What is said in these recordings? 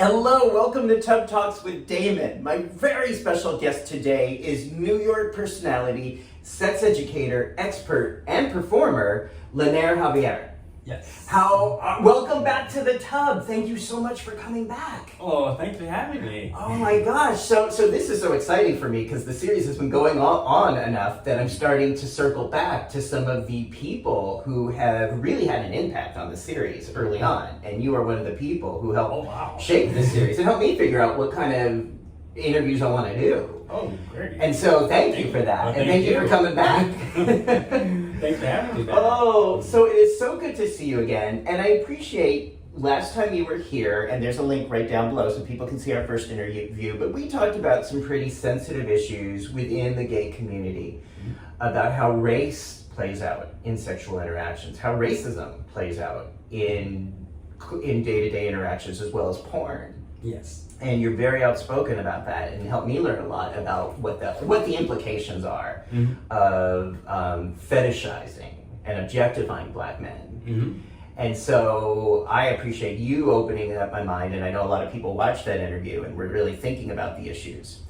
Hello, welcome to Tub Talks with Damon. My very special guest today is New York personality, sex educator, expert, and performer, LeNair Xavier. Yes. Welcome back to the tub. Thank you so much for coming back. Oh, thanks for having me. Oh my gosh. So this is so exciting for me because the series has been going on enough that I'm starting to circle back to some of the people who have really had an impact on the series early on. And you are one of the people who helped shape the series and helped me figure out what kind of interviews I want to do. Oh, great. And so thank you for that. Well, and thank you for coming back. Thanks for having me back. Oh, so it is so good to see you again. And I appreciate last time you were here, and there's a link right down below so people can see our first interview, but we talked about some pretty sensitive issues within the gay community about how race plays out in sexual interactions, how racism plays out in day-to-day interactions as well as porn. Yes. And you're very outspoken about that and helped me learn a lot about what the implications are of fetishizing and objectifying Black men. And so I appreciate you opening up my mind, and I know a lot of people watched that interview and were really thinking about the issues.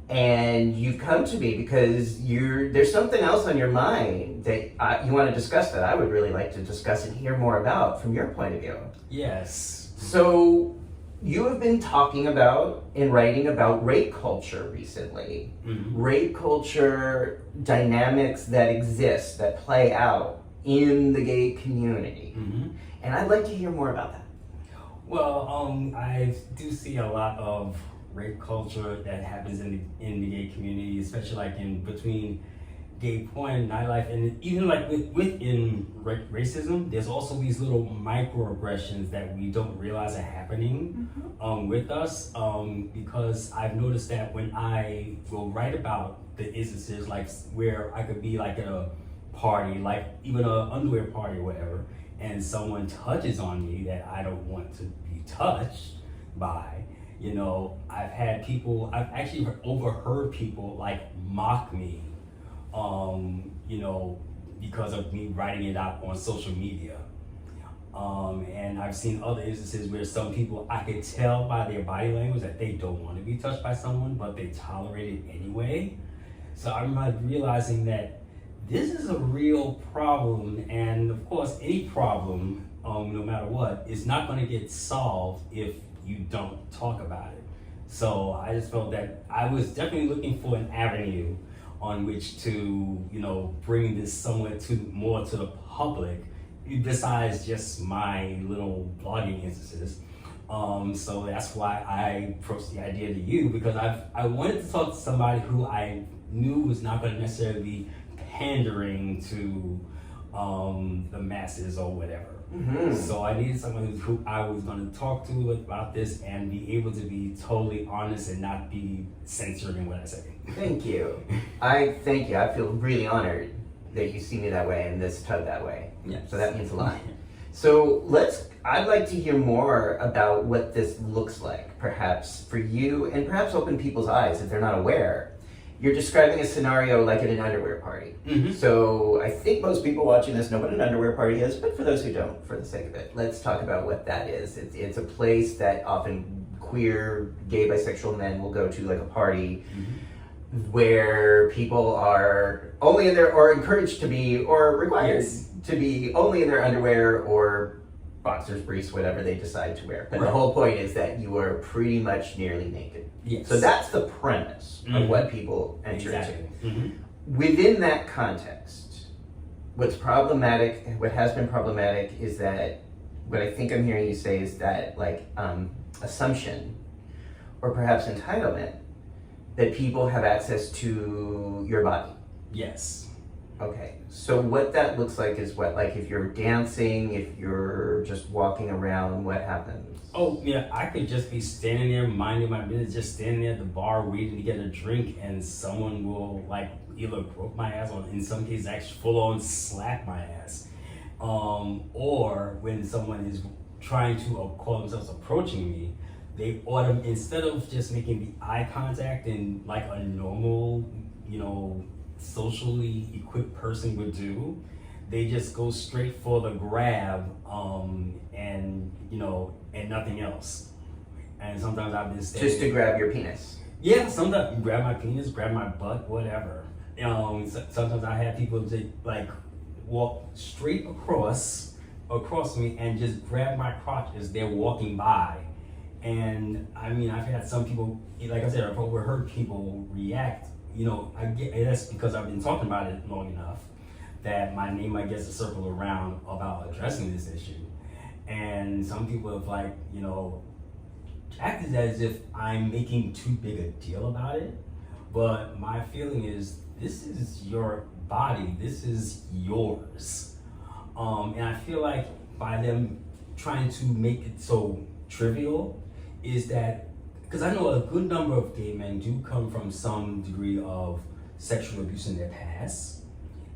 And you've come to me because there's something else on your mind that you want to discuss that I would really like to discuss and hear more about from your point of view. Yes. So you have been talking about and writing about rape culture recently. Rape culture dynamics that exist, that play out in the gay community. And I'd like to hear more about that. Well, I do see a lot of rape culture that happens in the gay community, especially like in between gay porn, nightlife, and even like within racism, there's also these little microaggressions that we don't realize are happening with us, because I've noticed that when I will write about the instances like where I could be like at a party, like even an underwear party or whatever, and someone touches on me that I don't want to be touched by, you know, I've actually overheard people like mock me, you know, because of me writing it out on social media. And I've seen other instances where some people, I could tell by their body language that they don't want to be touched by someone, but they tolerate it anyway. So I'm realizing that this is a real problem, and of course, any problem, no matter what, is not going to get solved if you don't talk about it. So I just felt that I was definitely looking for an avenue on which to, you know, bring this somewhat more to the public, besides just my little blogging instances. So that's why I approached the idea to you, because I wanted to talk to somebody who I knew was not going to necessarily be pandering to the masses or whatever. So I needed someone who I was going to talk to about this and be able to be totally honest and not be censored in what I say. Thank you. I feel really honored that you see me that way and this tub that way. Yes. So that means a lot. So I'd like to hear more about what this looks like, perhaps for you, and perhaps open people's eyes if they're not aware. You're describing a scenario like at an underwear party. So I think most people watching this know what an underwear party is, but for those who don't, for the sake of it, let's talk about what that is. It's a place that often queer, gay, bisexual men will go to, like a party, where people are only in their, or encouraged to be, or required to be only in their underwear or boxers, briefs, whatever they decide to wear. But the whole point is that you are pretty much nearly naked. Yes. So that's the premise of what people enter into. Within that context, what has been problematic is that, what I think I'm hearing you say is that, like, assumption, or perhaps entitlement, that people have access to your body. Yes. Okay, so what that looks like is what? Like if you're dancing, if you're just walking around, what happens? Oh, yeah, I could just be standing there minding my business, just standing there at the bar waiting to get a drink, and someone will like either grope my ass or in some cases actually full on slap my ass. Or when someone is trying to call themselves approaching me, they instead of just making the eye contact in like a normal, you know, socially equipped person would do, they just go straight for the grab, and you know, and nothing else. And sometimes I've been staying. Just to grab your penis. Yeah, sometimes you grab my penis, grab my butt, whatever. Sometimes I have people just like walk straight across me and just grab my crotch as they're walking by. And I mean, I've had some people, like I said, I've overheard people react. I get that's because I've been talking about it long enough that my name, I guess, to circle around about addressing this issue. And some people have acted as if I'm making too big a deal about it. But my feeling is, this is your body, this is yours. And I feel like by them trying to make it so trivial is that, because I know a good number of gay men do come from some degree of sexual abuse in their past.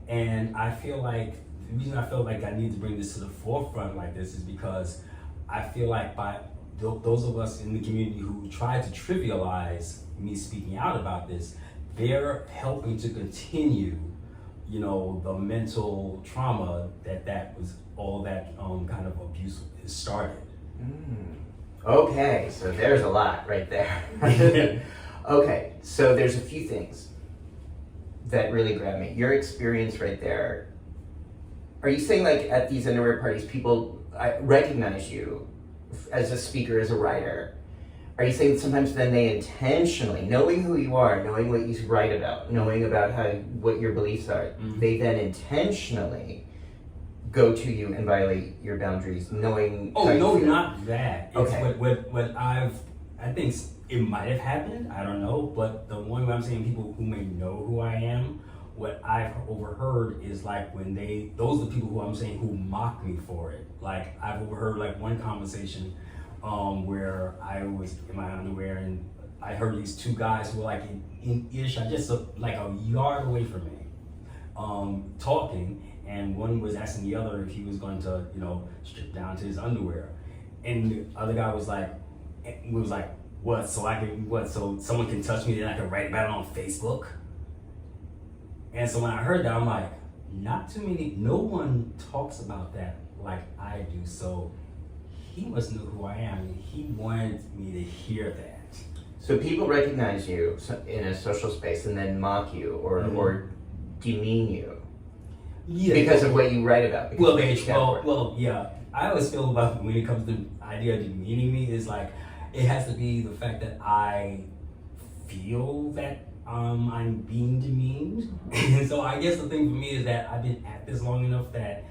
And I feel like, the reason I felt like I need to bring this to the forefront like this is because I feel like by those of us in the community who try to trivialize me speaking out about this, they're helping to continue, the mental trauma that was all that kind of abuse started. Okay, so there's a lot right there. Okay, so there's a few things that really grab me. Your experience right there. Are you saying like at these underwear parties, people recognize you as a speaker, as a writer? Are you saying sometimes then they intentionally, knowing who you are, knowing what you write about, knowing about what your beliefs are, they then intentionally go to you and violate your boundaries, knowing? Oh no, not that. It's okay. What I think it might have happened. I don't know, but the one where I'm saying people who may know who I am. What I've overheard is like when those are the people who I'm saying who mock me for it. Like I've overheard like one conversation where I was in my underwear and I heard these two guys who were like in earshot, just like a yard away from me, talking, and one was asking the other if he was going to, strip down to his underwear. And the other guy was like, what, so someone can touch me, then I can write about it on Facebook? And so when I heard that, I'm like, no one talks about that like I do, so he must know who I am, and he wanted me to hear that. So people recognize you in a social space and then mock you or demean you because of what you write about. Yeah. I always feel about when it comes to the idea of demeaning me is like, it has to be the fact that I feel that I'm being demeaned. And so I guess the thing for me is that I've been at this long enough that,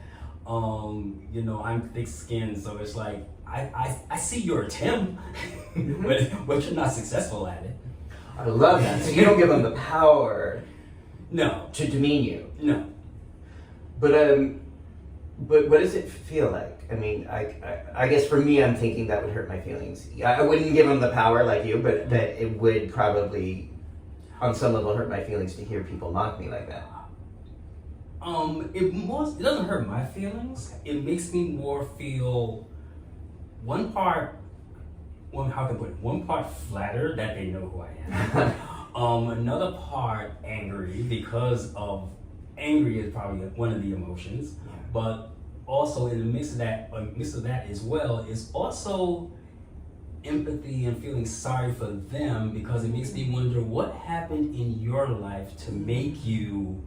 I'm thick-skinned, so it's like, I see your attempt, but you're not successful at it. I love that. So you don't give them the power to demean you. No. But what does it feel like? I mean, I guess for me, I'm thinking that would hurt my feelings. I wouldn't give them the power like you, but that it would probably, on some level, hurt my feelings to hear people mock me like that. It doesn't hurt my feelings. It makes me more feel one part flattered that they know who I am. Another part angry because of angry is probably one of the emotions, but also in the mix of that as well is also empathy and feeling sorry for them, because it makes me wonder what happened in your life to make you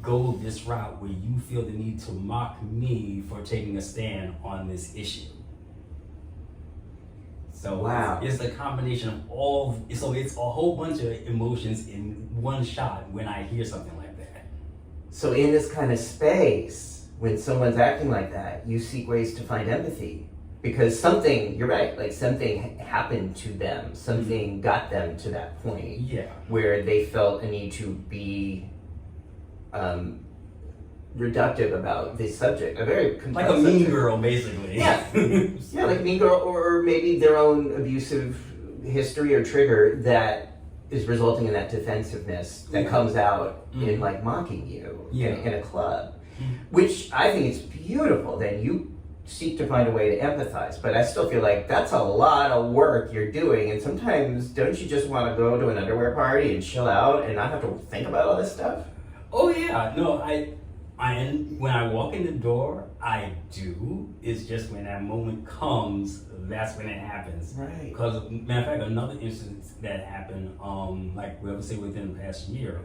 go this route where you feel the need to mock me for taking a stand on this issue. So wow. It's a combination of all, so it's a whole bunch of emotions in one shot when I hear something like that. So in this kind of space, when someone's acting like that, you seek ways to find empathy. Because something, you're right, like something happened to them, something got them to that point where they felt a need to be reductive about this subject, a very complex like a mean subject. girl, basically. Yeah, yeah, like a mean girl, or maybe their own abusive history or trigger that is resulting in that defensiveness that comes out in like mocking you in a club, which I think is beautiful. Then you seek to find a way to empathize, but I still feel like that's a lot of work you're doing, and sometimes don't you just want to go to an underwear party and chill out and not have to think about all this stuff? Oh yeah, no, When I walk in the door, I do. It's just when that moment comes, that's when it happens. Right. Because, matter of fact, another instance that happened, like we ever say within the past year,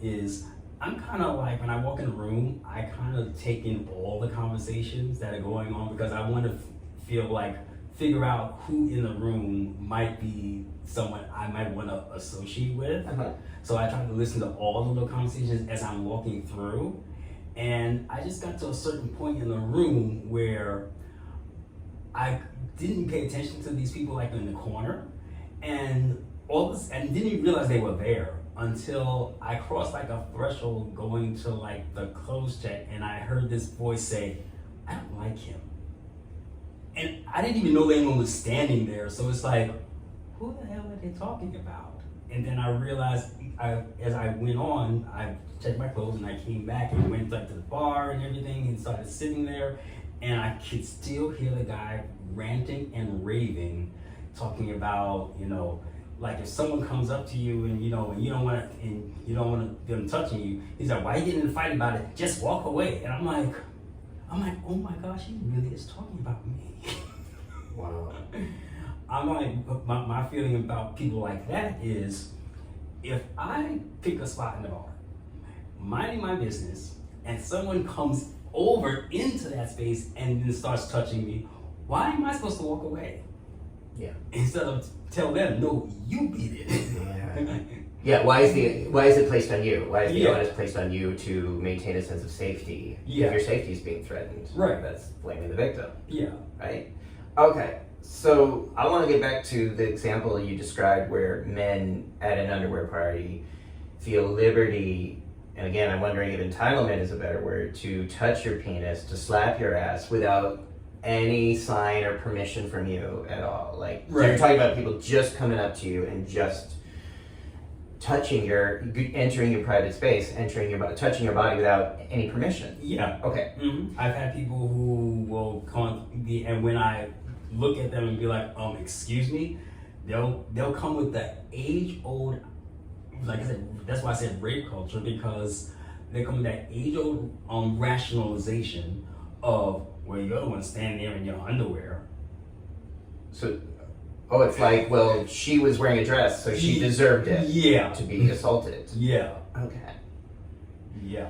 is I'm kind of like, when I walk in the room, I kind of take in all the conversations that are going on because I want to figure out who in the room might be someone I might want to associate with. Uh-huh. So I try to listen to all of the conversations as I'm walking through. And I just got to a certain point in the room where I didn't pay attention to these people like in the corner, and and didn't even realize they were there until I crossed like a threshold going to like the clothes check, and I heard this voice say, "I don't like him." And I didn't even know anyone was standing there, so it's like, who the hell are they talking about? And then I realized, as I went on, I checked my clothes and I came back and went like to the bar and everything and started sitting there, and I could still hear the guy ranting and raving, talking about, like if someone comes up to you and you don't want them touching you, he's like, "Why are you getting in a fight about it? Just walk away." And I'm like, oh my gosh, he really is talking about me. Wow. I'm like, my feeling about people like that is, if I pick a spot in the bar, minding my business, and someone comes over into that space and then starts touching me, why am I supposed to walk away? Yeah. Instead of tell them, no, you beat it. Yeah. Yeah. Why is it placed on you? Why is the Yeah. onus placed on you to maintain a sense of safety? Yeah. If your safety is being threatened, Right. That's blaming the victim. Yeah. Right. Okay. So I want to get back to the example you described where men at an underwear party feel liberty, and again, I'm wondering if entitlement is a better word, to touch your penis, to slap your ass without any sign or permission from you at all. Like, Right. you're talking about people just coming up to you and just entering your private space, touching your body without any permission. Yeah. Okay. Mm-hmm. I've had people who will and when I look at them and be like, excuse me, they'll come with the age-old, like I said, that's why I said rape culture, because they come with that age-old rationalization of, well, you're the one standing there in your underwear. So, it's like, well, she was wearing a dress, so she deserved it. Yeah. To be assaulted. Yeah. Okay. Yeah.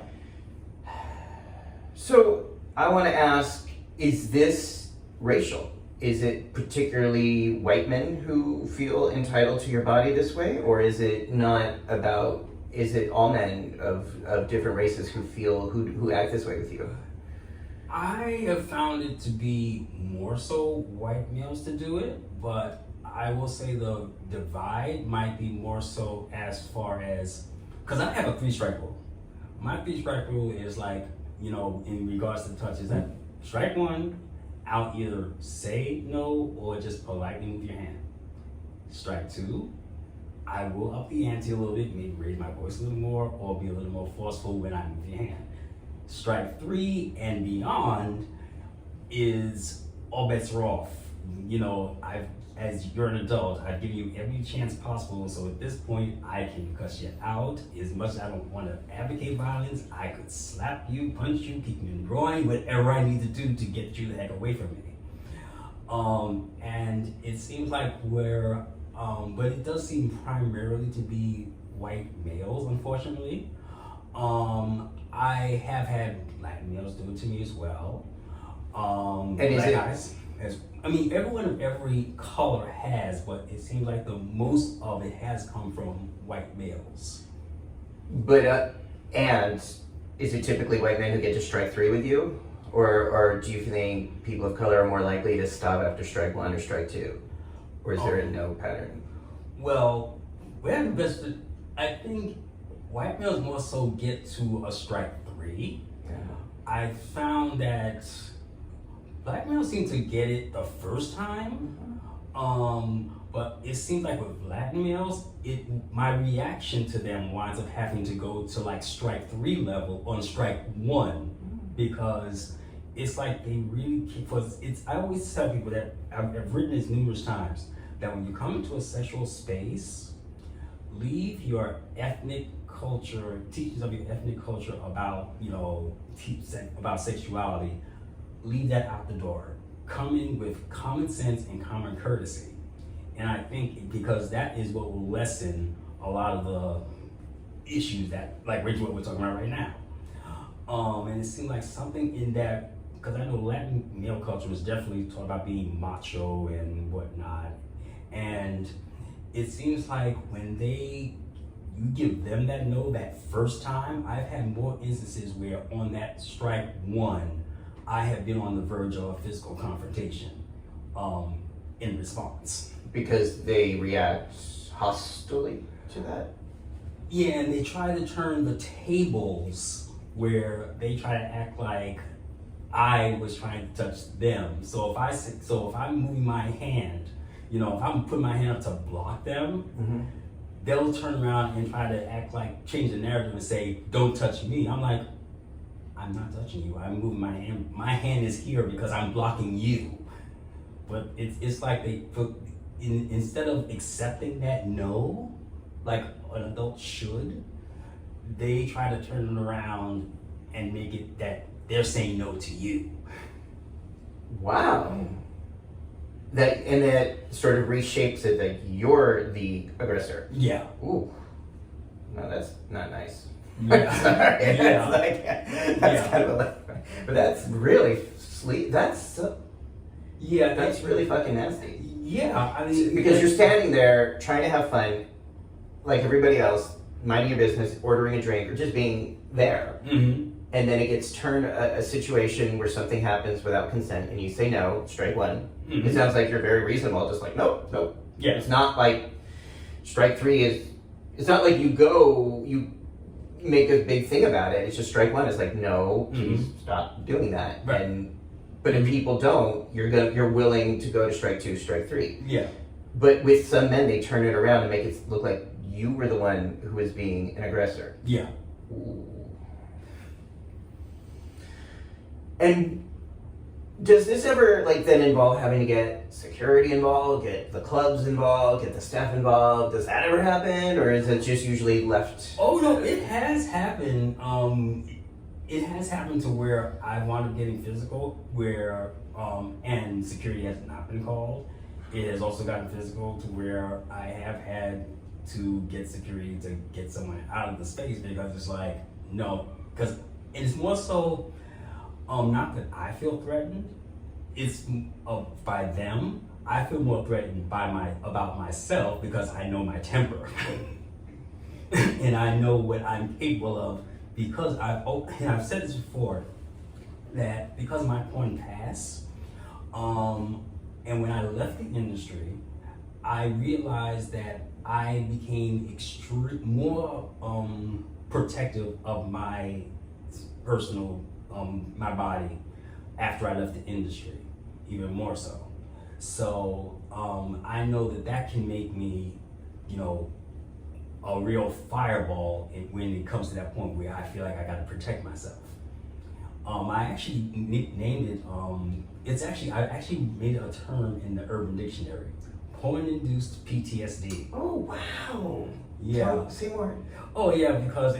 So, I want to ask, is this racial? Is it particularly white men who feel entitled to your body this way? Or is it all men of different races who act this way with you? I have found it to be more so white males to do it, but I will say the divide might be more so as far as, because I have a 3-strike rule. My 3-strike rule is like, in regards to touch, is that strike 1, I'll either say no or just politely move your hand. Strike 2, I will up the ante a little bit, maybe raise my voice a little more or be a little more forceful when I move your hand. Strike 3 and beyond is all bets are off. As you're an adult, I've given you every chance possible, so at this point, I can cuss you out. As much as I don't want to advocate violence, I could slap you, punch you, kick you in the groin, whatever I need to do to get you the heck away from me. And it seems like but it does seem primarily to be white males, unfortunately. I have had black males do it to me as well. And is black it? guys, everyone of every color has, but it seems like the most of it has come from white males. But and is it typically white men who get to strike 3 with you, or do you think people of color are more likely to stop after strike 1 or strike 2, or is there no pattern? Well, I think white males more so get to a strike 3. Yeah. I found that black males seem to get it the first time, but it seems like with black males, my reaction to them winds up having to go to like strike 3 level on strike 1, because it's like they really I always tell people that I've written this numerous times, that when you come into a sexual space, leave your ethnic culture, teachings of your ethnic culture about, about sexuality, leave that out the door. Come in with common sense and common courtesy. And I think because that is what will lessen a lot of the issues that, like what we're talking about right now. And it seemed like something in that, because I know Latin male culture is definitely taught about being macho and whatnot. And it seems like when you give them that no that first time, I've had more instances where on that strike one, I have been on the verge of a physical confrontation in response. Because they react hostilely to that? Yeah, and they try to turn the tables where they try to act like I was trying to touch them. So if I'm moving my hand, if I'm putting my hand up to block them, Mm-hmm. they'll turn around and try to act like, change the narrative and say, don't touch me. I'm like, I'm not touching you. I'm moving my hand. My hand is here because I'm blocking you. But it's like they put, instead of accepting that no, like an adult should, they try to turn it around and make it that they're saying no to you. Wow. That sort of reshapes it that you're the aggressor. Yeah. Ooh. No, that's not nice. Yeah. Sorry. Yeah. That's kind of like, but that's really sleep. That's really fucking nasty. Yeah. I mean, Because you're standing there trying to have fun, like everybody else, minding your business, ordering a drink, or just being there. Mm-hmm. And then it gets turned a situation where something happens without consent, and you say no, strike one. Mm-hmm. It sounds like you're very reasonable, just like nope. Yeah. It's not like strike three is. It's not like you make a big thing about it. It's just strike one. It's like no, please stop doing that. Right. But if people don't, you're willing to go to strike two, strike three. Yeah. But with some men, they turn it around and make it look like you were the one who was being an aggressor. Yeah. Ooh. And does this ever then involve having to get security involved, get the clubs involved, get the staff involved? Does that ever happen, or is it just usually left? Oh no, it has happened. It has happened to where I wound up getting physical, where and security has not been called. It has also gotten physical to where I have had to get security to get someone out of the space because it's like no, because it's more so. Not that I feel threatened, it's by them. I feel more threatened about myself because I know my temper. And I know what I'm capable of because I've said this before, that because of my porn past, and when I left the industry, I realized that I became more protective of my personal my body after I left the industry, even more so. So I know that can make me, a real fireball when it comes to that point where I feel like I got to protect myself. I actually named it. I actually made a term in the Urban Dictionary: porn-induced PTSD. Oh wow! Yeah. Say more. Oh yeah, because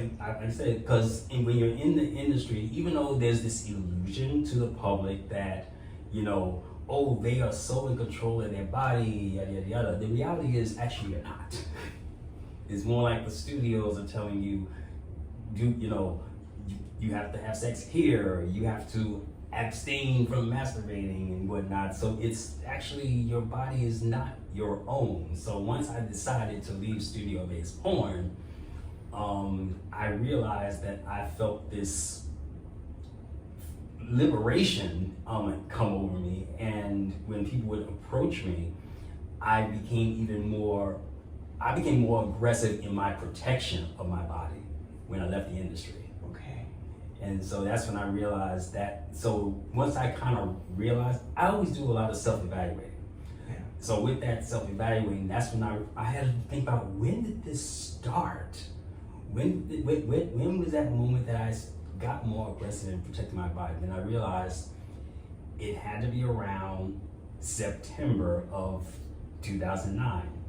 when you're in the industry, even though there's this illusion to the public that, they are so in control of their body, yada yada yada. The reality is actually you're not. It's more like the studios are telling you, you have to have sex here, you have to abstain from masturbating and whatnot. So it's actually, your body is not your own. So once I decided to leave studio-based porn, I realized that I felt this liberation come over me, and when people would approach me, I became more aggressive in my protection of my body when I left the industry. Okay. And so that's when I realized that. So once I kind of realized, I always do a lot of self-evaluating. Yeah. So with that self-evaluating, that's when I had to think about, when did this start? When was that moment that I got more aggressive in protecting my body? Then I realized it had to be around September of 2009.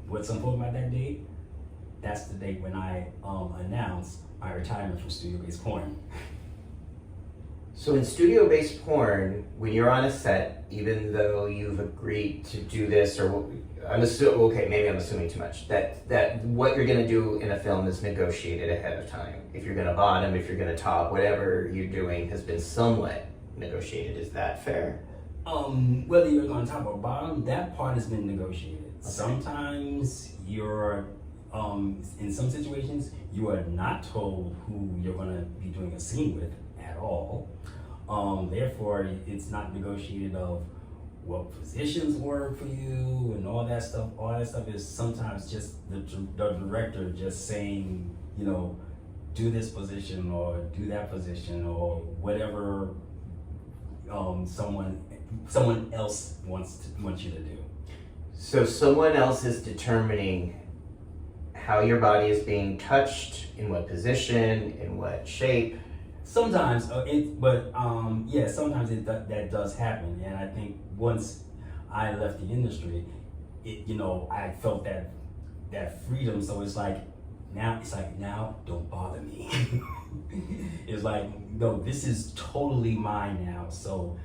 What's important about that date? that's the date when I announced my retirement from studio-based porn. So in studio-based porn, when you're on a set, even though you've agreed to do this, or maybe I'm assuming too much, that what you're going to do in a film is negotiated ahead of time. If you're going to bottom, if you're going to top, whatever you're doing has been somewhat negotiated. Is that fair? Whether you're on top or bottom, that part has been negotiated. Okay. Sometimes you're, in some situations, you are not told who you're going to be doing a scene with at all. Therefore, it's not negotiated of what positions work for you and all that stuff. All that stuff is sometimes just the director just saying, do this position or do that position or whatever someone else wants you to do. So someone else is determining how your body is being touched, in what position, in what shape. Sometimes, sometimes that does happen, and I think once I left the industry, I felt that freedom. So it's like now don't bother me. It's like, no, this is totally mine now. So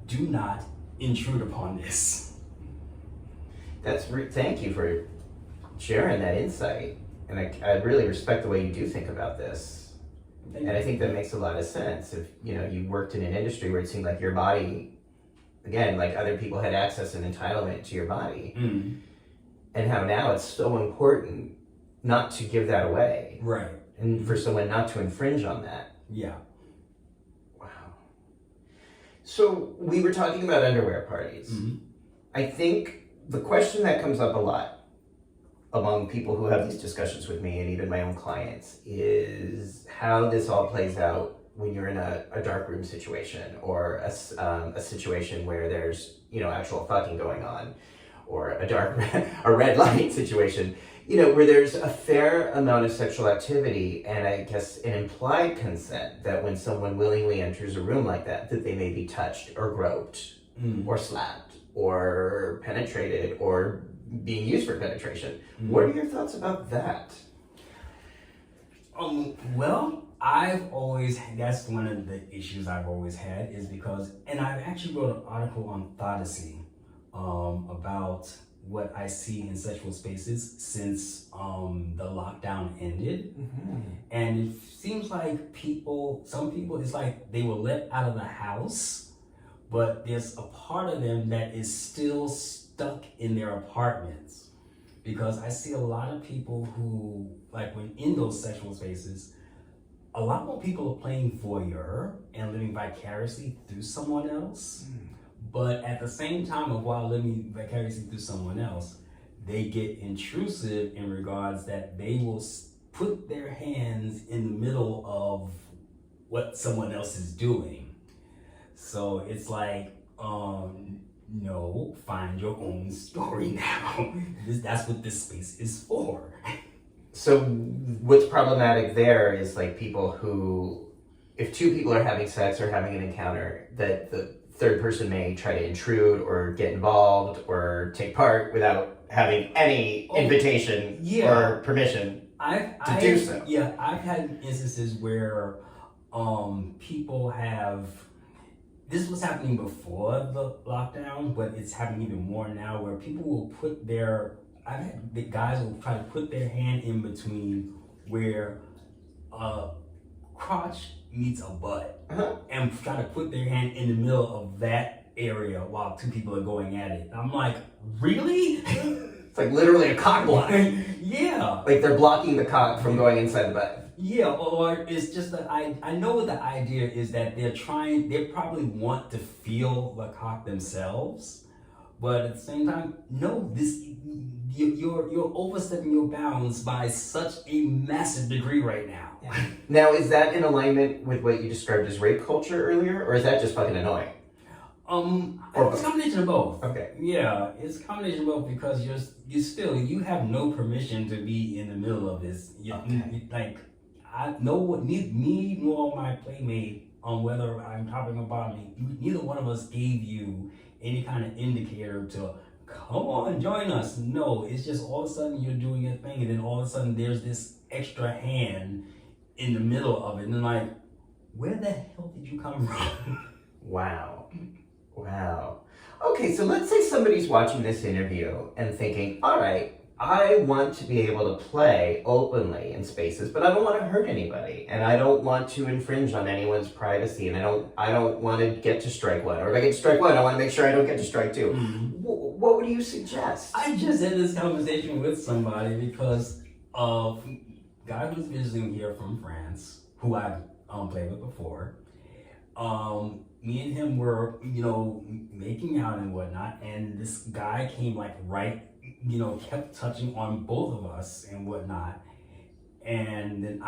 do not intrude upon this. Thank you for sharing that insight, and I really respect the way you do think about this. And I think that makes a lot of sense. If you worked in an industry where it seemed like your body, again, like other people had access and entitlement to your body, and how now it's so important not to give that away, right? And for someone not to infringe on that. Yeah. Wow. So we were talking about underwear parties. Mm-hmm. I think the question that comes up a lot among people who have these discussions with me and even my own clients is how this all plays out when you're in a darkroom situation or a situation where there's actual fucking going on, or a red light situation, where there's a fair amount of sexual activity and I guess an implied consent that when someone willingly enters a room like that they may be touched or groped or slapped or penetrated or being used for penetration. Mm-hmm. What are your thoughts about that? Well, that's one of the issues I've always had is because, and I actually wrote an article on Ptsd about what I see in sexual spaces since the lockdown ended. Mm-hmm. And it seems like some people, it's like they were let out of the house, but there's a part of them that is still stuck in their apartments, because I see a lot of people who, like, when in those sexual spaces, a lot more people are playing voyeur and living vicariously through someone else. But at the same time of while living vicariously through someone else, they get intrusive in regards that they will put their hands in the middle of what someone else is doing. So it's like, no, find your own story now. That's what this space is for. So what's problematic there is like people who, if two people are having sex or having an encounter, that the third person may try to intrude or get involved or take part without having any invitation or permission to do so. Yeah, I've had instances where people have, this was happening before the lockdown, but it's happening even more now, where people will I've had the guys will try to put their hand in between where crotch meets a butt, and try to put their hand in the middle of that area while two people are going at it. I'm like, really? It's like literally a cock block. Yeah. Like they're blocking the cock from going inside the butt. Yeah, or it's just that I know what the idea is, that they probably want to feel the cock themselves, but at the same time, no, you're overstepping your bounds by such a massive degree right now. Yeah. Now, is that in alignment with what you described as rape culture earlier, or is that just fucking annoying? It's a combination of both. Okay. Yeah, it's a combination of both, because you have no permission to be in the middle of this. Like, me nor my playmate, on whether I'm topping or bottoming, neither one of us gave you any kind of indicator to come on, join us. No, it's just all of a sudden you're doing your thing, and then all of a sudden there's this extra hand in the middle of it, and like, where the hell did you come from? Wow. Wow. Okay, so let's say somebody's watching this interview and thinking, all right, I want to be able to play openly in spaces, but I don't want to hurt anybody, and I don't want to infringe on anyone's privacy, and I don't want to get to strike one. Or if I get to strike one, I want to make sure I don't get to strike two. What would you suggest? I just had this conversation with somebody because of a guy who's visiting here from France, who I've played with before. Me and him were, making out and whatnot, and this guy came like kept touching on both of us and whatnot. And then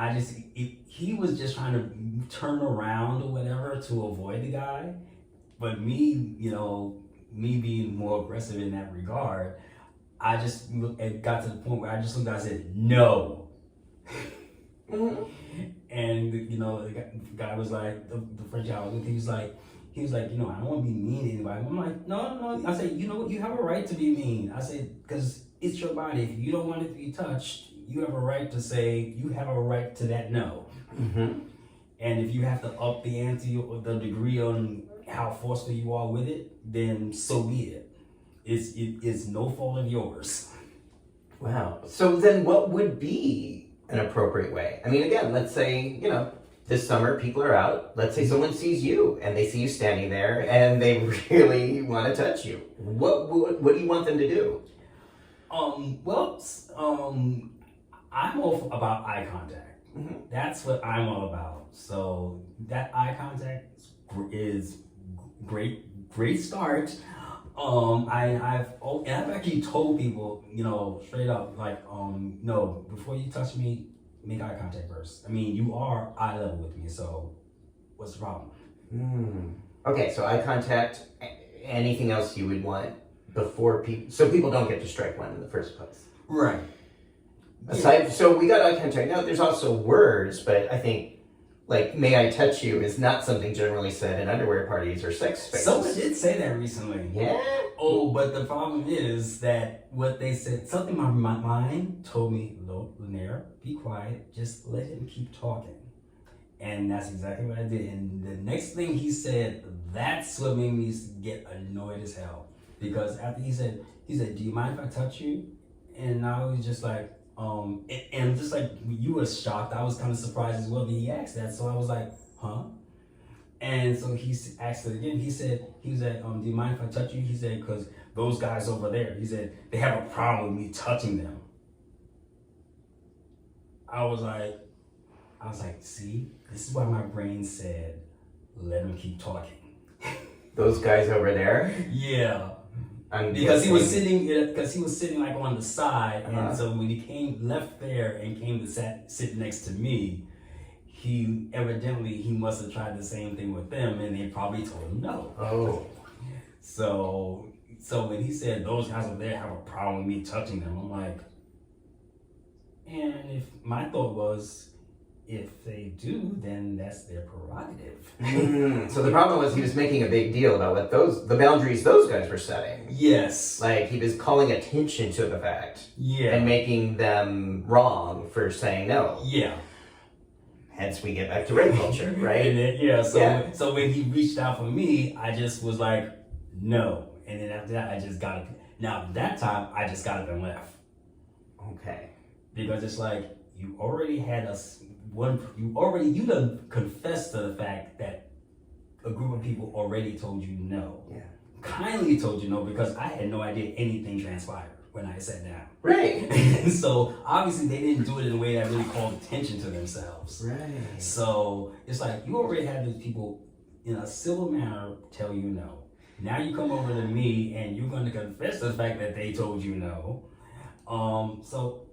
he was just trying to turn around or whatever to avoid the guy. But me being more aggressive in that regard, it got to the point where I just looked at it and said, no. Mm-hmm. And the guy was like, the French guy was with, he was like, I don't want to be mean to anybody. I'm like, no. I said, you know what? You have a right to be mean. I said, because it's your body. If you don't want it to be touched, you have a right to say, you have a right to that no. Mm-hmm. And if you have to up the ante or the degree on how forceful you are with it, then so be it. It's no fault of yours. Wow. So then what would be an appropriate way? I mean, again, let's say, this summer people are out. Let's say someone sees you and they see you standing there and they really want to touch you. What do you want them to do? I'm all about eye contact. Mm-hmm. That's what I'm all about. So that eye contact is great start. I've actually told people, straight up, like, no, before you touch me, make eye contact first. I mean, you are eye level with me, so what's the problem? Okay, so eye contact, anything else you would want before so people don't get to strike one in the first place. Right. So we got eye contact. Now, there's also words, but I think, like, may I touch you is not something generally said in underwear parties or sex spaces. Someone did say that recently. Yeah? Oh, but the problem is that what they said, something in my mind told me, LeNair, be quiet, just let him keep talking. And that's exactly what I did. And the next thing he said, that's what made me get annoyed as hell. Because after he said, do you mind if I touch you? And I was just like, and just like you were shocked, I was kind of surprised as well that he asked that. So I was like, huh? And so he asked it again. He said, do you mind if I touch you? He said, because those guys over there, he said, they have a problem with me touching them. I was like, see, this is why my brain said, let him keep talking. Those guys over there? Yeah. Because he was sitting like on the side, and so when he left there and came to sit next to me, he must have tried the same thing with them, and they probably told him no. Oh. So when he said those guys over there have a problem with me touching them, I'm like, and if my thought was, if they do, then that's their prerogative. So the problem was he was making a big deal about what the boundaries those guys were setting. Yes. Like he was calling attention to the fact. Yeah. And making them wrong for saying no. Yeah. Hence we get back to rape culture, right? And so when he reached out for me, I just was like, no. And then after that, I just got it. Now that time, I just got up and left. Okay. Because it's like, you already had you done confessed to the fact that a group of people already told you no. Yeah. Kindly told you no because I had no idea anything transpired when I sat down. Right. So obviously they didn't do it in a way that really called attention to themselves. Right. So it's like you already had these people in a civil manner tell you no. Now you come over to me and you're going to confess to the fact that they told you no. So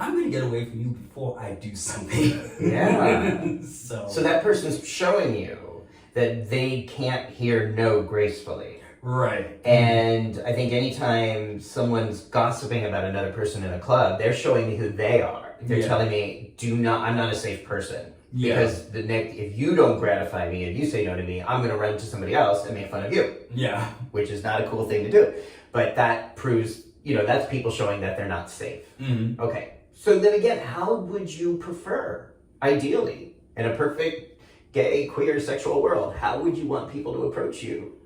I'm going to get away from you before I do something. Yeah. So that person's showing you that they can't hear no gracefully. Right. And I think anytime someone's gossiping about another person in a club, they're showing me who they are. They're telling me, I'm not a safe person. Yeah. Because if you don't gratify me, if you say no to me, I'm going to run to somebody else and make fun of you. Yeah. Which is not a cool thing to do. but that proves, that's people showing that they're not safe. Mm-hmm. Okay. So then again, how would you prefer, ideally, in a perfect gay, queer, sexual world, how would you want people to approach you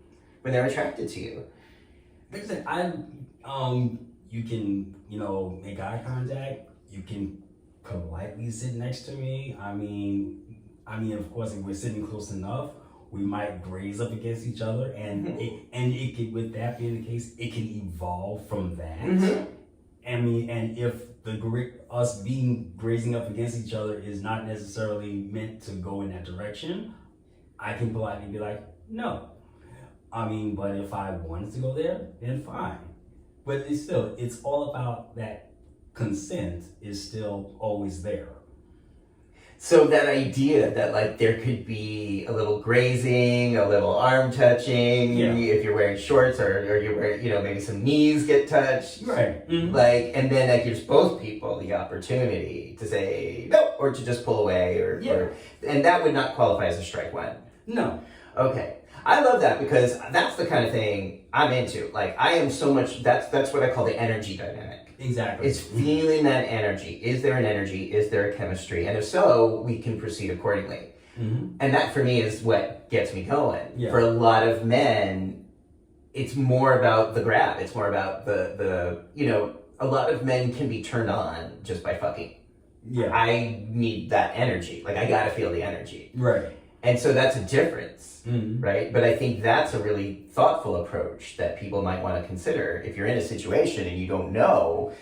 when they're attracted to you? Like I said, you can, make eye contact. You can politely sit next to me. I mean, of course, if we're sitting close enough, we might graze up against each other, and it could, with that being the case, it can evolve from that. Mm-hmm. And if us grazing up against each other is not necessarily meant to go in that direction, I can politely be like, no. But if I wanted to go there, then fine. But it's all about that consent is still always there. So that idea that like there could be a little grazing, a little arm touching, if you're wearing shorts or you're wearing, maybe some knees get touched. Right. Mm-hmm. And then that gives both people the opportunity to say no or to just pull away or and that would not qualify as a strike one. No. Okay. I love that because that's the kind of thing I'm into. Like I am so much, that's what I call the energy dynamic. Exactly. It's feeling that energy. Is there an energy? Is there a chemistry? And if so, we can proceed accordingly. Mm-hmm. And that for me is what gets me going. Yeah. For a lot of men, it's more about the grab. It's more about the a lot of men can be turned on just by fucking. Yeah. I need that energy. Like I gotta feel the energy. Right. And so that's a difference, mm-hmm. right? But I think that's a really thoughtful approach that people might want to consider. If you're in a situation and you don't know,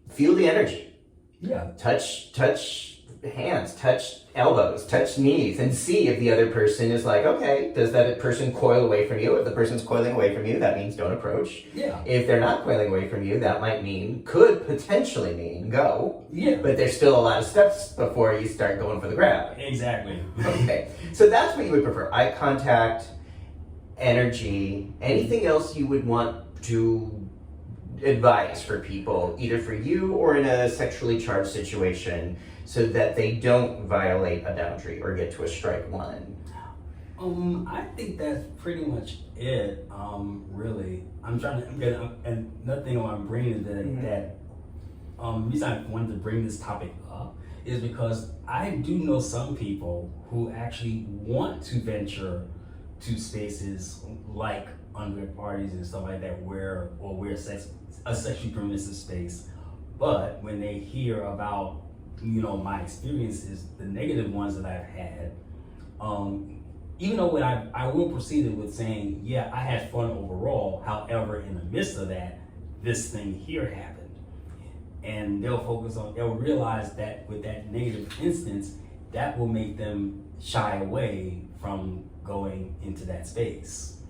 feel the energy. Yeah. Touch hands, touch elbows, touch knees, and see if the other person is like, okay, does that person coil away from you? If the person's coiling away from you, that means don't approach. Yeah. If they're not coiling away from you, that could potentially mean go. Yeah. But there's still a lot of steps before you start going for the grab. Exactly. Okay. So that's what you would prefer. Eye contact, energy, anything else you would want to advise for people, either for you or in a sexually charged situation, so that they don't violate a boundary or get to a strike one? I think that's pretty much it. Really, and another thing on my brain is that the reason I wanted to bring this topic up is because I do know some people who actually want to venture to spaces like underwear parties and stuff like that, where a sexually permissive space, but when they hear about my experiences, the negative ones that I've had, even though when I will proceed with saying, yeah, I had fun overall, however, in the midst of that, this thing here happened. And they'll realize that with that negative instance, that will make them shy away from going into that space.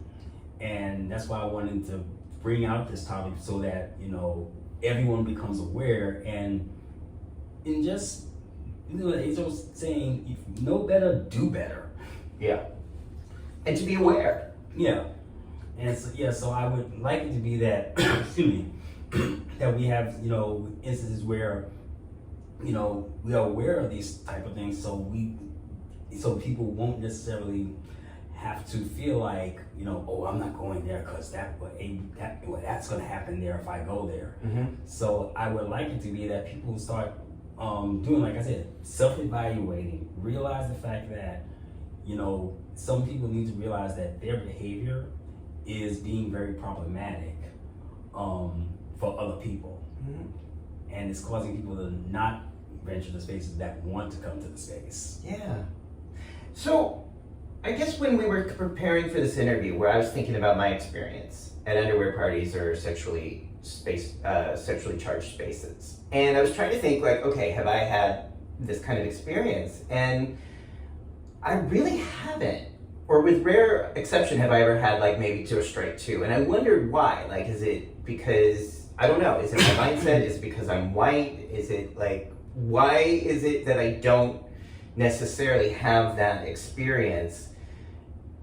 And that's why I wanted to bring out this topic so that, everyone becomes aware and just, it's just saying, if you know better, do better. Yeah. And to be aware. Yeah. And so I would like it to be that, excuse me, that we have, instances where, we are aware of these type of things, so people won't necessarily have to feel like, oh, I'm not going there because that's going to happen there if I go there. Mm-hmm. So I would like it to be that people start doing, like I said, self-evaluating, realize the fact that, some people need to realize that their behavior is being very problematic for other people. Mm-hmm. And it's causing people to not venture the spaces that want to come to the space. Yeah. So, I guess when we were preparing for this interview, where I was thinking about my experience at underwear parties or sexually charged spaces, and I was trying to think like, okay, have I had this kind of experience? And I really haven't, or with rare exception, have I ever had like maybe to a strike two. And I wondered why. Like, is it because, I don't know, is it my mindset? Is it because I'm white? Is it like, why is it that I don't necessarily have that experience?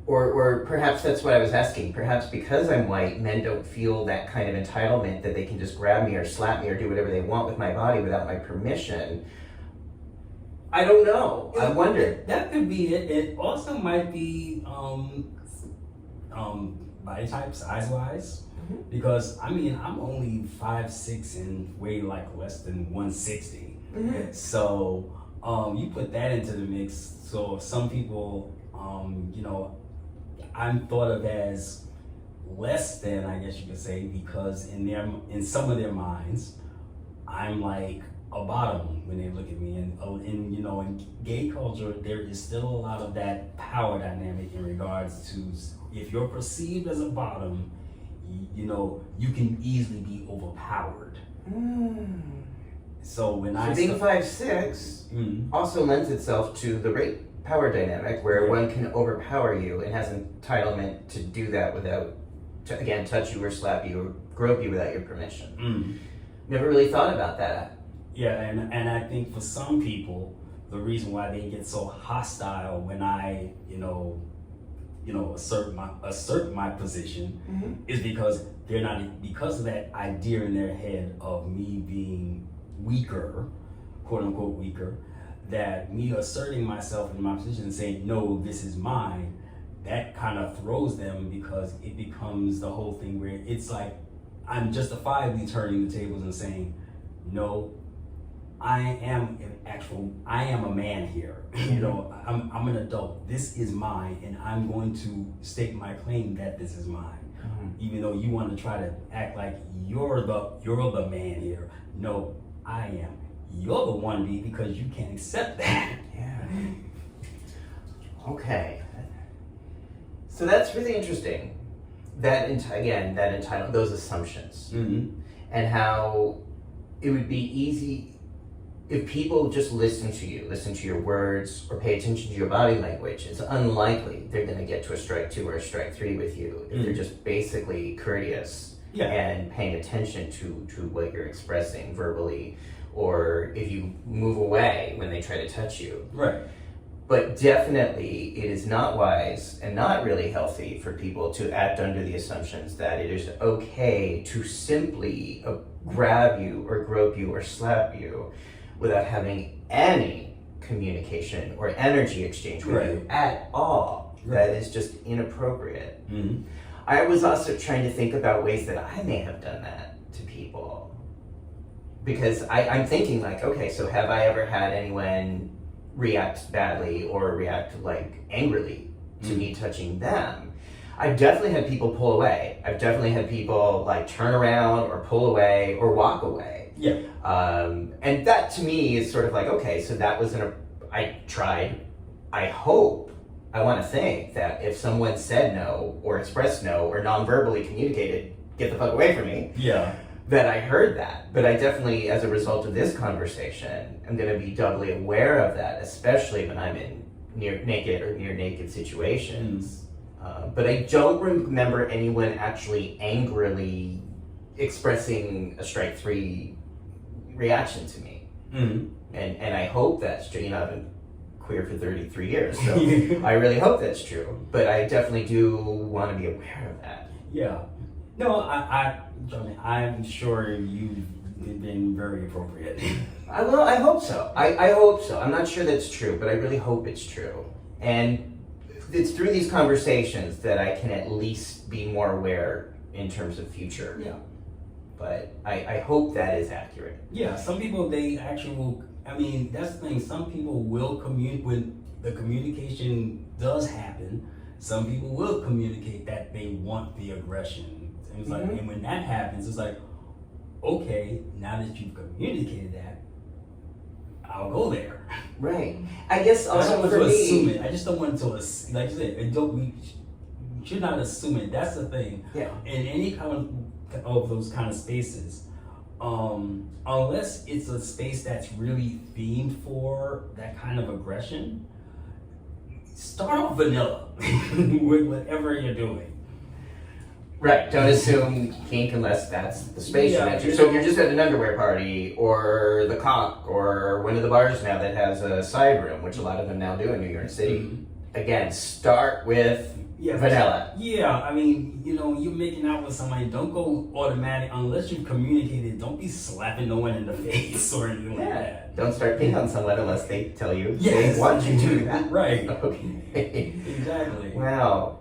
Or perhaps that's what I was asking. Perhaps because I'm white, men don't feel that kind of entitlement that they can just grab me or slap me or do whatever they want with my body without my permission. I don't know. I wonder. That could be it. It also might be body type, size-wise. Because, I mean, I'm only 5'6" and weigh like less than 160. So, you put that into the mix. So some people, you know, I'm thought of as less than, I guess you could say, because in some of their minds, I'm like a bottom when they look at me. And you know, in gay culture, there is still a lot of that power dynamic in regards to if you're perceived as a bottom, you know, you can easily be overpowered. So when being 5'6" also lends itself to the rape power dynamic, where one can overpower you and has entitlement to do that without, to again touch you or slap you or grope you without your permission. Never really thought about that. Yeah, and I think for some people, the reason why they get so hostile when I, you know, assert my position is because they're not, because of that idea in their head of me being weaker, quote unquote weaker, that me asserting myself in my position and saying, no, this is mine, that kind of throws them, because it becomes the whole thing where it's like I'm justifiably turning the tables and saying, no, I am a man here. You know, I'm an adult. This is mine, and I'm going to stake my claim that this is mine. Even though you want to try to act like you're the man here. No, I am. You're the one B, because you can't accept that. Yeah. Okay. So that's really interesting. That entitlement, those assumptions, and how it would be easy if people just listen to you, listen to your words, or pay attention to your body language. It's unlikely they're going to get to a strike 2 or a strike 3 with you if they're just basically courteous and paying attention to what you're expressing verbally, or if you move away when they try to touch you. Right. But definitely, it is not wise and not really healthy for people to act under the assumptions that it is okay to simply grab you or grope you or slap you without having any communication or energy exchange with you at all. That is just inappropriate. I was also trying to think about ways that I may have done that to people. Because I'm thinking like, okay, so have I ever had anyone react badly or react like angrily to me touching them? I've definitely had people pull away. I've definitely had people like turn around or pull away or walk away. Yeah. And that to me is sort of like, okay, so that was I tried. I want to think that if someone said no or expressed no or non-verbally communicated, get the fuck away from me. Yeah. That I heard that. But I definitely, as a result of this conversation, I'm going to be doubly aware of that, especially when I'm in near naked situations. But I don't remember anyone actually angrily expressing a strike 3 reaction to me. And I hope that's true. You know, I've been queer for 33 years, so I really hope that's true. But I definitely do want to be aware of that. Yeah. No, I'm sure you've been very appropriate. I hope so. I hope so. I'm not sure that's true, but I really hope it's true. And it's through these conversations that I can at least be more aware in terms of future. Yeah. But I hope that is accurate. Yeah, some people, they actually will, I mean, that's the thing, some people will when the communication does happen, some people will communicate that they want the aggression. And it's like, and when that happens, it's like, okay, now that you've communicated that, I'll go there. Right. I guess also I don't want for to me, assume it. I just don't want to, like you said, we should not assume it. That's the thing. Yeah. In any kind of those kind of spaces, unless it's a space that's really themed for that kind of aggression, start off vanilla with whatever you're doing. Right, don't assume kink unless that's the space you're into. So if you're just at an underwear party, or the conch, or one of the bars now that has a side room, which a lot of them now do in New York City, again, start with vanilla. Yeah, I mean, you know, you're making out with somebody, don't go automatic, unless you've communicated, don't be slapping no one in the face or anything like that. Don't start picking on someone unless they tell you they want you to do that. Right. Okay. Exactly. Wow.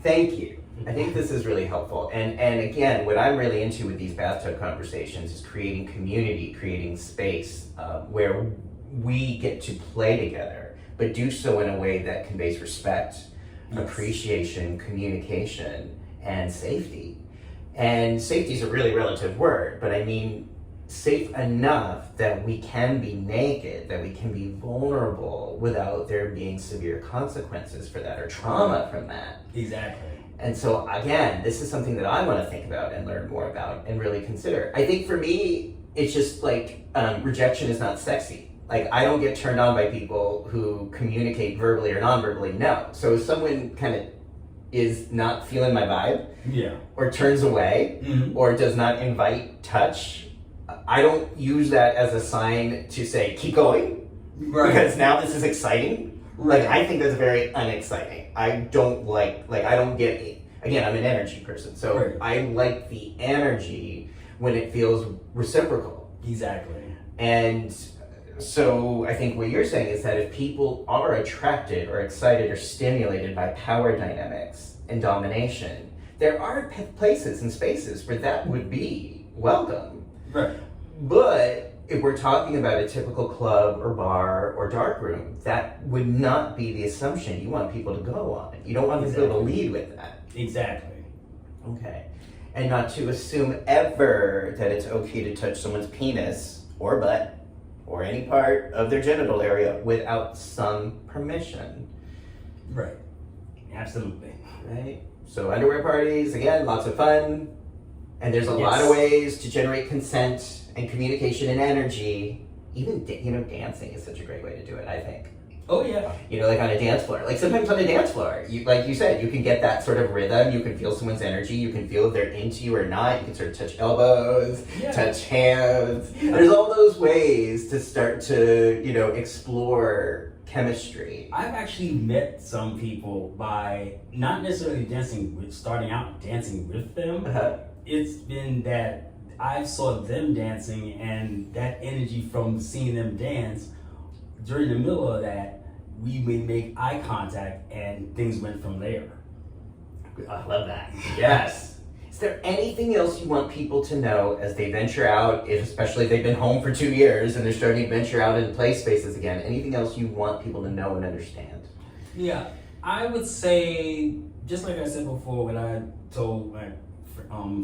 Thank you I think this is really helpful. And again, what I'm really into with these bathtub conversations is creating community, creating space where we get to play together, but do so in a way that conveys respect, appreciation, communication, and safety. And safety is a really relative word, but I mean safe enough that we can be naked, that we can be vulnerable without there being severe consequences for that or trauma from that. Exactly. And so again, this is something that I want to think about and learn more about and really consider. I think for me, it's just like rejection is not sexy. Like I don't get turned on by people who communicate verbally or non-verbally, no. So if someone kind of is not feeling my vibe, or turns away, or does not invite touch, I don't use that as a sign to say, keep going, because now this is exciting. Like, I think that's very unexciting. I don't I don't get, again, I'm an energy person, so I like the energy when it feels reciprocal. Exactly. And so I think what you're saying is that if people are attracted or excited or stimulated by power dynamics and domination, there are places and spaces where that would be welcome. Right. But if we're talking about a typical club or bar or dark room, that would not be the assumption you want people to go on. You don't want them to be able to lead with that. Exactly. Okay. And not to assume ever that it's okay to touch someone's penis or butt or any part of their genital area without some permission. Right. Absolutely. Right? So underwear parties, again, lots of fun. And there's a lot of ways to generate consent and communication and energy. Even, dancing is such a great way to do it, I think. Oh, yeah. Like on a dance floor. Like sometimes on a dance floor, like you said, you can get that sort of rhythm. You can feel someone's energy. You can feel if they're into you or not. You can sort of touch elbows, touch hands. Yeah. There's all those ways to start to, explore chemistry. I've actually met some people by not necessarily starting out dancing with them. It's been that I saw them dancing, and that energy from seeing them dance, during the middle of that, we would make eye contact and things went from there. I love that. Yes. Is there anything else you want people to know as they venture out, especially if they've been home for 2 years and they're starting to venture out in play spaces again? Anything else you want people to know and understand? Yeah, I would say, just like I said before when I told my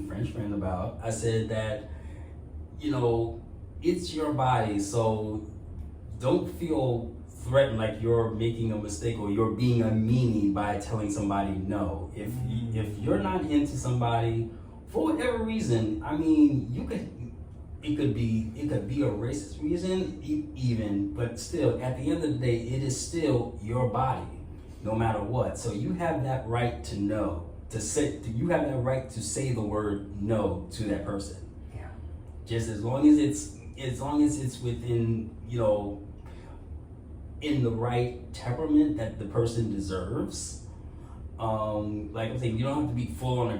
French friend about, I said that, it's your body, so don't feel threatened like you're making a mistake or you're being a meanie by telling somebody no. If you're not into somebody for whatever reason, I mean, it could be a racist reason even, but still at the end of the day, it is still your body, no matter what. So you have that right to know. You have that right to say the word no to that person. Yeah. Just as long as it's within, in the right temperament that the person deserves. Like I'm saying, you don't have to be full on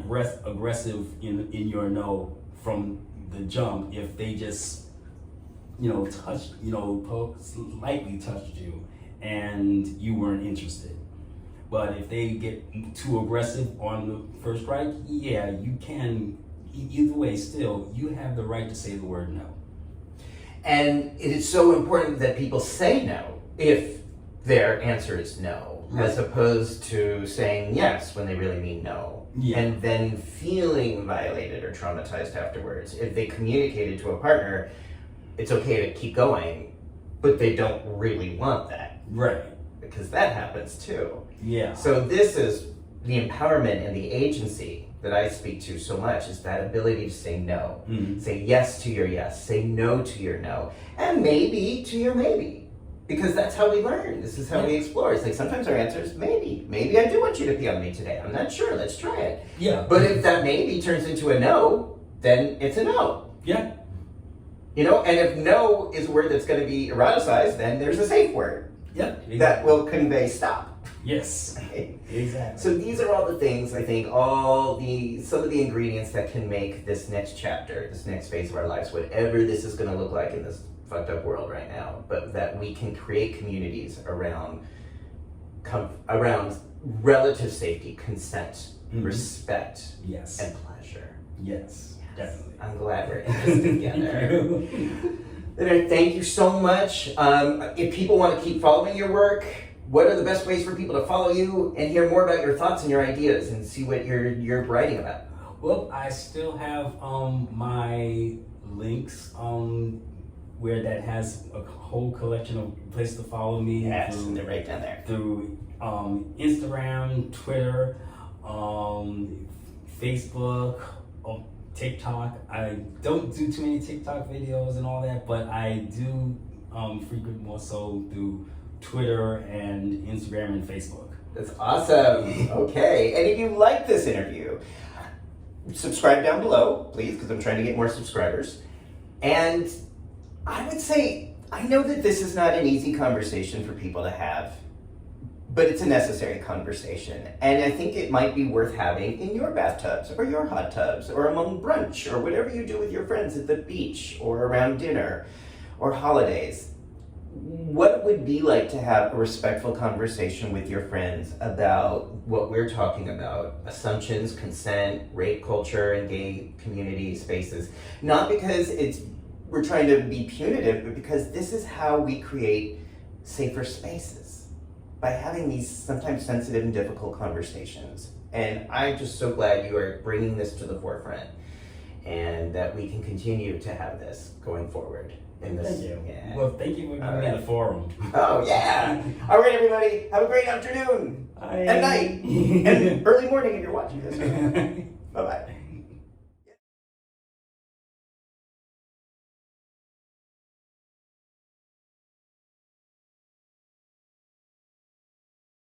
aggressive in your no from the jump if they just, lightly touched you and you weren't interested. But if they get too aggressive on the first strike, you can, either way, still, you have the right to say the word no. And it is so important that people say no if their answer is no, as opposed to saying yes when they really mean no. Yeah. And then feeling violated or traumatized afterwards. If they communicated to a partner, it's okay to keep going, but they don't really want that. Right. Because that happens too. Yeah. So this is the empowerment and the agency that I speak to so much, is that ability to say no. Mm-hmm. Say yes to your yes, say no to your no, and maybe to your maybe. Because that's how we learn. This is how we explore. It's like sometimes our answer is maybe. Maybe I do want you to pee on me today. I'm not sure. Let's try it. Yeah. But if that maybe turns into a no, then it's a no. Yeah. And if no is a word that's going to be eroticized, then there's a safe word. Yep. Exactly. That will convey stop. Yes. Exactly. So these are all the things, I think, some of the ingredients that can make this next chapter, this next phase of our lives, whatever this is going to look like in this fucked up world right now, but that we can create communities around relative safety, consent, respect, Yes. and pleasure. Yes. Definitely. I'm glad we're in this together. LeNair, thank you so much. If people want to keep following your work, what are the best ways for people to follow you and hear more about your thoughts and your ideas and see what you're writing about? Well, I still have my links where that has a whole collection of places to follow me. Yes, and they're right down there. Through Instagram, Twitter, Facebook, TikTok. I don't do too many TikTok videos and all that, but I do frequent more so through Twitter and Instagram and Facebook. That's awesome. Okay, and if you like this interview, subscribe down below, please, because I'm trying to get more subscribers. And I would say, I know that this is not an easy conversation for people to have, but it's a necessary conversation. And I think it might be worth having in your bathtubs or your hot tubs or among brunch or whatever you do with your friends at the beach or around dinner or holidays. What it would be like to have a respectful conversation with your friends about what we're talking about, assumptions, consent, rape culture, and gay community spaces. Not because we're trying to be punitive, but because this is how we create safer spaces, by having these sometimes sensitive and difficult conversations. And I'm just so glad you are bringing this to the forefront and that we can continue to have this going forward. Thank you. Yeah. Well, thank you for giving me the forum. Oh, yeah. All right, everybody. Have a great afternoon and night and early morning if you're watching this. Bye-bye.